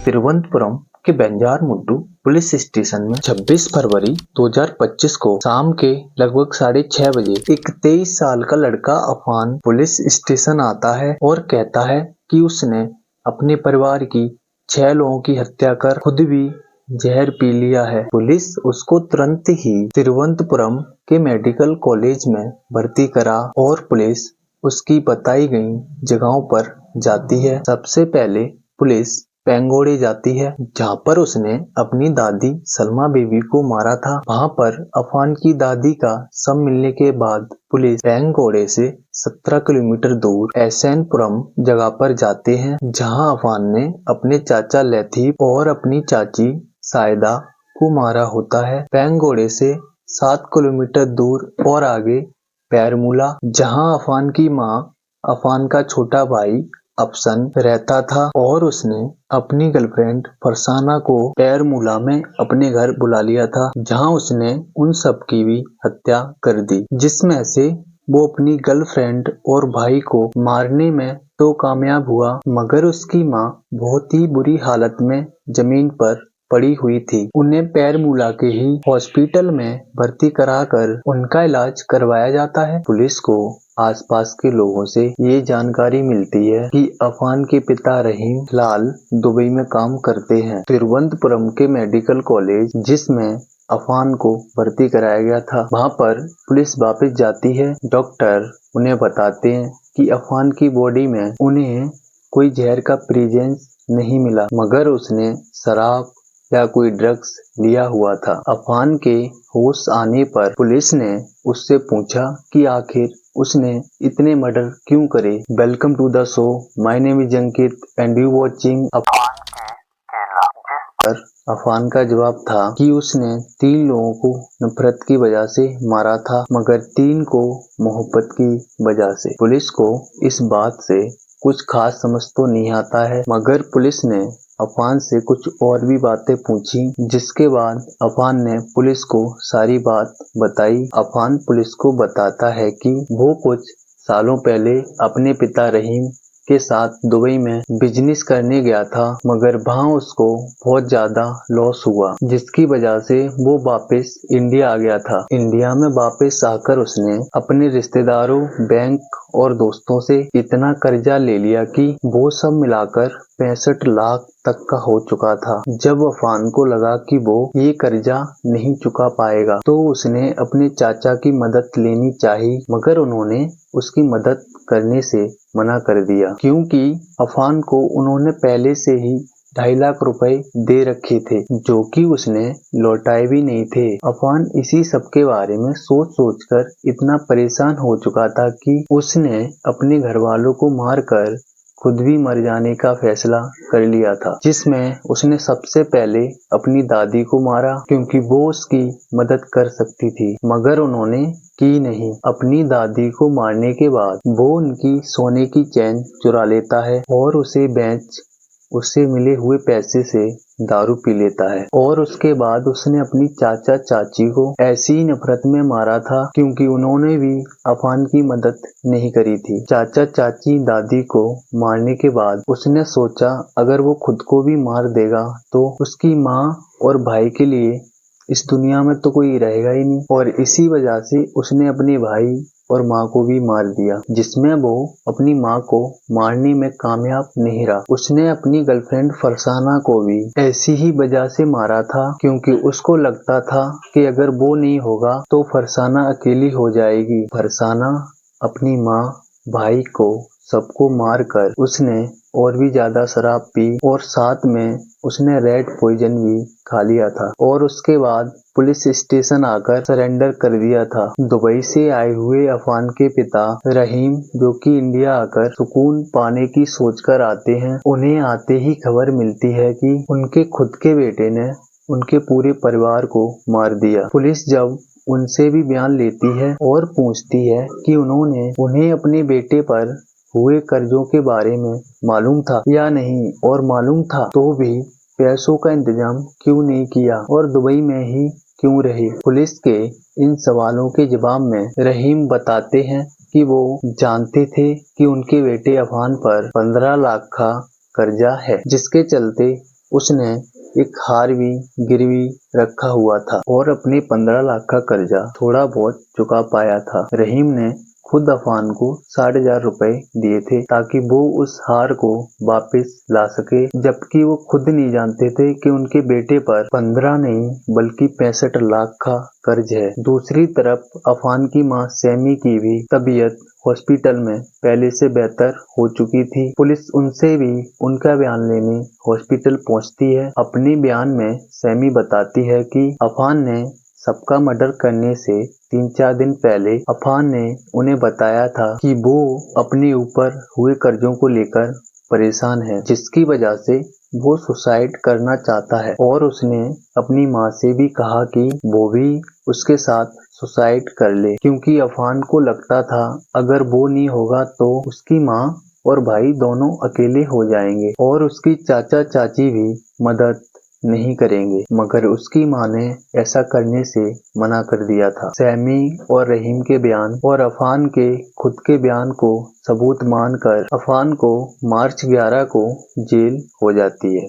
तिरुवनंतपुरम के बंजारमुट्टू police station में 26 फरवरी 2025 को शाम के लगभग 6:30 बजे एक 23 साल का लड़का अफान पुलिस स्टेशन आता है और कहता है कि उसने अपने परिवार की 6 लोगों की हत्या कर खुद भी जहर पी लिया है। पुलिस उसको तुरंत ही तिरुवनंतपुरम के मेडिकल कॉलेज में भर्ती करा और पुलिस उसकी बताई गई जगहों पर जाती है। सबसे पहले पुलिस पेंगोड़े जाती है, जहाँ पर उसने अपनी दादी सलमा बीवी को मारा था। वहाँ पर अफान की दादी का शव मिलने के बाद पुलिस पेंगोड़े से 17 किलोमीटर दूर एसएनपुरम जगह पर जाते हैं, जहाँ अफान ने अपने चाचा लतीफ और अपनी चाची सायदा को मारा होता है। पेंगोड़े से 7 किलोमीटर दूर और आगे पैरमूला, जहाँ अफान की माँ अफान का छोटा भाई अफसन रहता था और उसने अपनी गर्लफ्रेंड फरसाना को पैरमूला में अपने घर बुला लिया था, जहां उसने उन सब की भी हत्या कर दी, जिसमें से वो अपनी गर्लफ्रेंड और भाई को मारने में तो कामयाब हुआ, मगर उसकी माँ बहुत ही बुरी हालत में जमीन पर पड़ी हुई थी। उन्हें पैरमूला के ही हॉस्पिटल में भर्ती कराकर उनका इलाज करवाया जाता है। पुलिस को आसपास के लोगों से ये जानकारी मिलती है कि अफान के पिता रहीम लाल दुबई में काम करते हैं। तिरुवनंतपुरम के मेडिकल कॉलेज जिसमें अफान को भर्ती कराया गया था, वहाँ पर पुलिस वापस जाती है। डॉक्टर उन्हें बताते हैं कि अफान की बॉडी में उन्हें कोई जहर का प्रेजेंस नहीं मिला, मगर उसने शराब या कोई ड्रग्स लिया हुआ था। अफान के होश आने पर पुलिस ने उससे पूछा कि आखिर उसने इतने मर्डर क्यों करे। Welcome to the show, my name is Ankit and you watching Afaan के केला। अफान का जवाब था कि उसने 3 लोगों को नफरत की वजह से मारा था, मगर 3 को मोहब्बत की वजह से। पुलिस को इस बात से कुछ खास समझ तो नहीं आता है, मगर पुलिस ने अफान से कुछ और भी बातें पूछी, जिसके बाद अफान ने पुलिस को सारी बात बताई। अफान पुलिस को बताता है कि वो कुछ सालों पहले अपने पिता रहीम के साथ दुबई में बिजनेस करने गया था, मगर वहाँ उसको बहुत ज्यादा लॉस हुआ, जिसकी वजह से वो वापस इंडिया आ गया था। इंडिया में वापस आकर उसने अपने रिश्तेदारों, बैंक और दोस्तों से इतना कर्जा ले लिया कि वो सब मिलाकर 65 लाख तक का हो चुका था। जब अफान को लगा कि वो ये कर्जा नहीं चुका पाएगा, तो उसने अपने चाचा की मदद लेनी चाहिए, मगर उन्होंने उसकी मदद करने से मना कर दिया, क्योंकि अफान को उन्होंने पहले से ही 2.5 लाख रुपए दे रखे थे, जो कि उसने लौटाए भी नहीं थे। अफान इसी सब के बारे में सोच सोच कर इतना परेशान हो चुका था कि उसने अपने घर वालों को मारकर खुद भी मर जाने का फैसला कर लिया था, जिसमें उसने सबसे पहले अपनी दादी को मारा, क्योंकि वो उसकी मदद कर सकती थी, मगर उन्होंने की नहीं। अपनी दादी को मारने के बाद वो उनकी सोने की चेन चुरा लेता है और उसे बेच उससे मिले हुए पैसे से दारू पी लेता है, और उसके बाद उसने अपनी चाचा चाची को ऐसी ही नफरत में मारा था, क्योंकि उन्होंने भी अफान की मदद नहीं करी थी। चाचा चाची दादी को मारने के बाद उसने सोचा अगर वो खुद को भी मार देगा तो उसकी माँ और भाई के लिए इस दुनिया में तो कोई रहेगा ही नहीं, और इसी वजह से उसने अपने भाई और माँ को भी मार दिया, जिसमें वो अपनी माँ को मारने में कामयाब नहीं रहा। उसने अपनी गर्लफ्रेंड फरसाना को भी ऐसी ही वजह से मारा था, क्योंकि उसको लगता था कि अगर वो नहीं होगा तो फरसाना अकेली हो जाएगी। फरसाना अपनी माँ, भाई को सबको मारकर उसने और भी ज्यादा शराब पी और साथ में उसने रेड पॉइजन भी खा लिया था, और उसके बाद पुलिस स्टेशन आकर सरेंडर कर दिया था। दुबई से आए हुए अफान के पिता रहीम, जो कि इंडिया आकर सुकून पाने की सोचकर आते हैं, उन्हें आते ही खबर मिलती है कि उनके खुद के बेटे ने उनके पूरे परिवार को मार दिया। पुलिस जब उनसे भी बयान लेती है और पूछती है कि उन्हें अपने बेटे पर हुए कर्जों के बारे में मालूम था या नहीं, और मालूम था तो भी पैसों का इंतजाम क्यों नहीं किया और दुबई में ही क्यों रहे। पुलिस के इन सवालों के जवाब में रहीम बताते हैं कि वो जानते थे कि उनके बेटे अफान पर 15 लाख का कर्जा है, जिसके चलते उसने एक हार भी गिरवी रखा हुआ था और अपने 15 लाख का कर्जा थोड़ा बहुत चुका पाया था। रहीम ने खुद अफान को 60,000 रुपए दिए थे ताकि वो उस हार को वापस ला सके, जबकि वो खुद नहीं जानते थे कि उनके बेटे पर 15 नहीं बल्कि 65 लाख का कर्ज है। दूसरी तरफ अफान की मां सैमी की भी तबीयत हॉस्पिटल में पहले से बेहतर हो चुकी थी। पुलिस उनसे भी उनका बयान लेने हॉस्पिटल पहुंचती है। अपने बयान में सैमी बताती है कि अफान ने सबका मर्डर करने से 3-4 दिन पहले अफान ने उन्हें बताया था कि वो अपने ऊपर हुए कर्जों को लेकर परेशान है, जिसकी वजह से वो सुसाइड करना चाहता है और उसने अपनी माँ से भी कहा कि वो भी उसके साथ सुसाइड कर ले, क्योंकि अफान को लगता था अगर वो नहीं होगा तो उसकी माँ और भाई दोनों अकेले हो जाएंगे और उसकी चाचा चाची भी मदद नहीं करेंगे, मगर उसकी माँ ने ऐसा करने से मना कर दिया था। सैमी और रहीम के बयान और अफान के खुद के बयान को सबूत मानकर अफान को मार्च 11 को जेल हो जाती है।